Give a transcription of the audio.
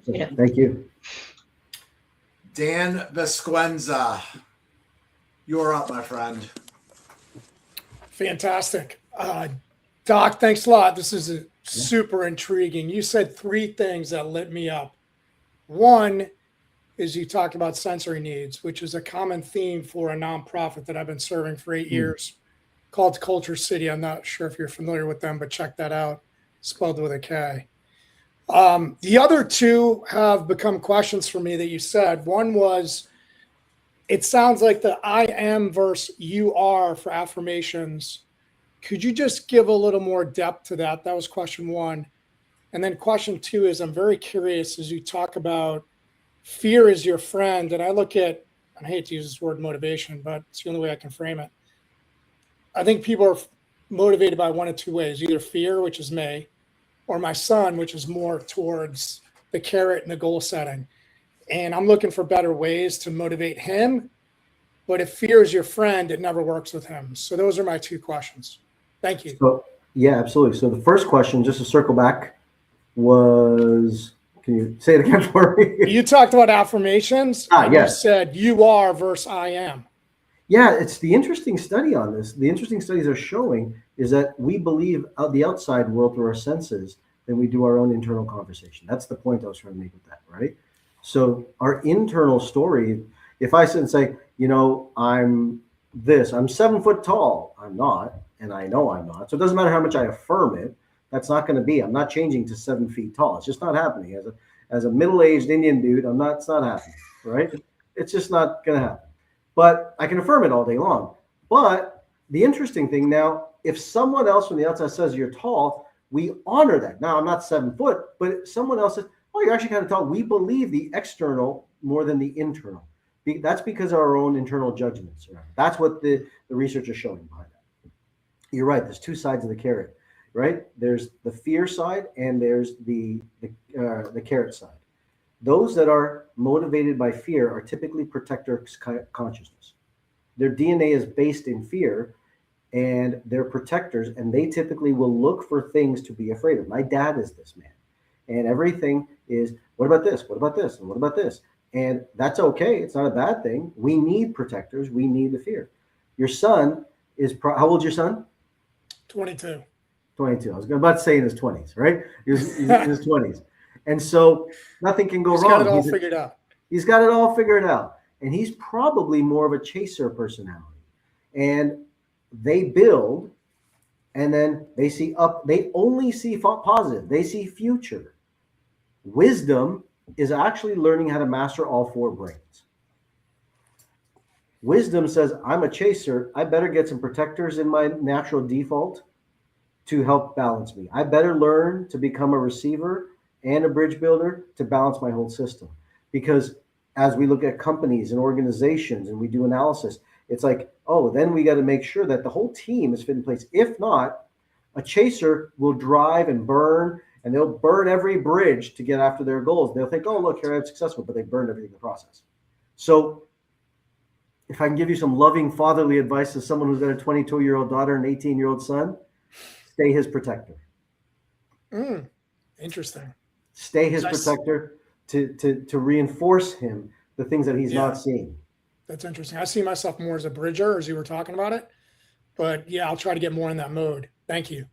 Thank you. Dan Vasquenza, you're up, my friend. Fantastic. Doc, thanks a lot. This is super intriguing. You said 3 things that lit me up. One is you talked about sensory needs, which is a common theme for a nonprofit that I've been serving for 8 years called Culture City. I'm not sure if you're familiar with them, but check that out. Spelled with a K. The other 2 have become questions for me that you said. One was, it sounds like the I am versus you are for affirmations. Could you just give a little more depth to that? That was question 1. And then question 2 is, I'm very curious as you talk about fear is your friend. And I look at, I hate to use this word motivation, but it's the only way I can frame it. I think people are motivated by one of 2 ways, either fear, which is me, or my son, which is more towards the carrot and the goal setting. And I'm looking for better ways to motivate him. But if fear is your friend, it never works with him. So those are my 2 questions. Thank you. So, yeah, absolutely. So the first question, just to circle back, was, can you say it again for me? You talked about affirmations. And yes. You said you are versus I am. Yeah, it's the interesting study on this. The interesting studies are showing is that we believe the outside world through our senses than we do our own internal conversation. That's the point I was trying to make with that, right? So our internal story, if I sit and say, I'm 7 foot tall, I'm not, and I know I'm not. So it doesn't matter how much I affirm it. That's not going to be. I'm not changing to 7 feet tall. It's just not happening. As a middle-aged Indian dude, it's not happening, right? It's just not going to happen. But I can affirm it all day long. But the interesting thing now, if someone else from the outside says you're tall, we honor that. Now, I'm not 7 foot, but if someone else says, oh, you're actually kind of tall, we believe the external more than the internal. That's because of our own internal judgments. That's what the research is showing behind that. You're right. There's 2 sides of the carrot, right? There's the fear side and there's the carrot side. Those that are motivated by fear are typically protector consciousness. Their DNA is based in fear, and they're protectors, and they typically will look for things to be afraid of. My dad is this man, and everything is, what about this? What about this? And what about this? And that's okay. It's not a bad thing. We need protectors. We need the fear. Your son is, how old's your son? 22. 22. I was about to say in his 20s, right? He's in his 20s. And so nothing can go wrong. He's got it all figured out. He's got it all figured out. And he's probably more of a chaser personality. And they build, and then they see up. They only see positive. They see future. Wisdom is actually learning how to master all 4 brains. Wisdom says, I'm a chaser. I better get some protectors in my natural default to help balance me. I better learn to become a receiver and a bridge builder to balance my whole system. Because as we look at companies and organizations and we do analysis, it's like, oh, then we got to make sure that the whole team is fit in place. If not, a chaser will drive and burn, and they'll burn every bridge to get after their goals. They'll think, oh, look, here I'm successful, but they burned everything in the process. So if I can give you some loving fatherly advice as someone who's got a 22-year-old daughter and an 18-year-old son, stay his protector. Interesting. Stay his protector to reinforce him the things that he's not seeing. That's interesting. I see myself more as a bridger as you were talking about it. But yeah, I'll try to get more in that mode. Thank you.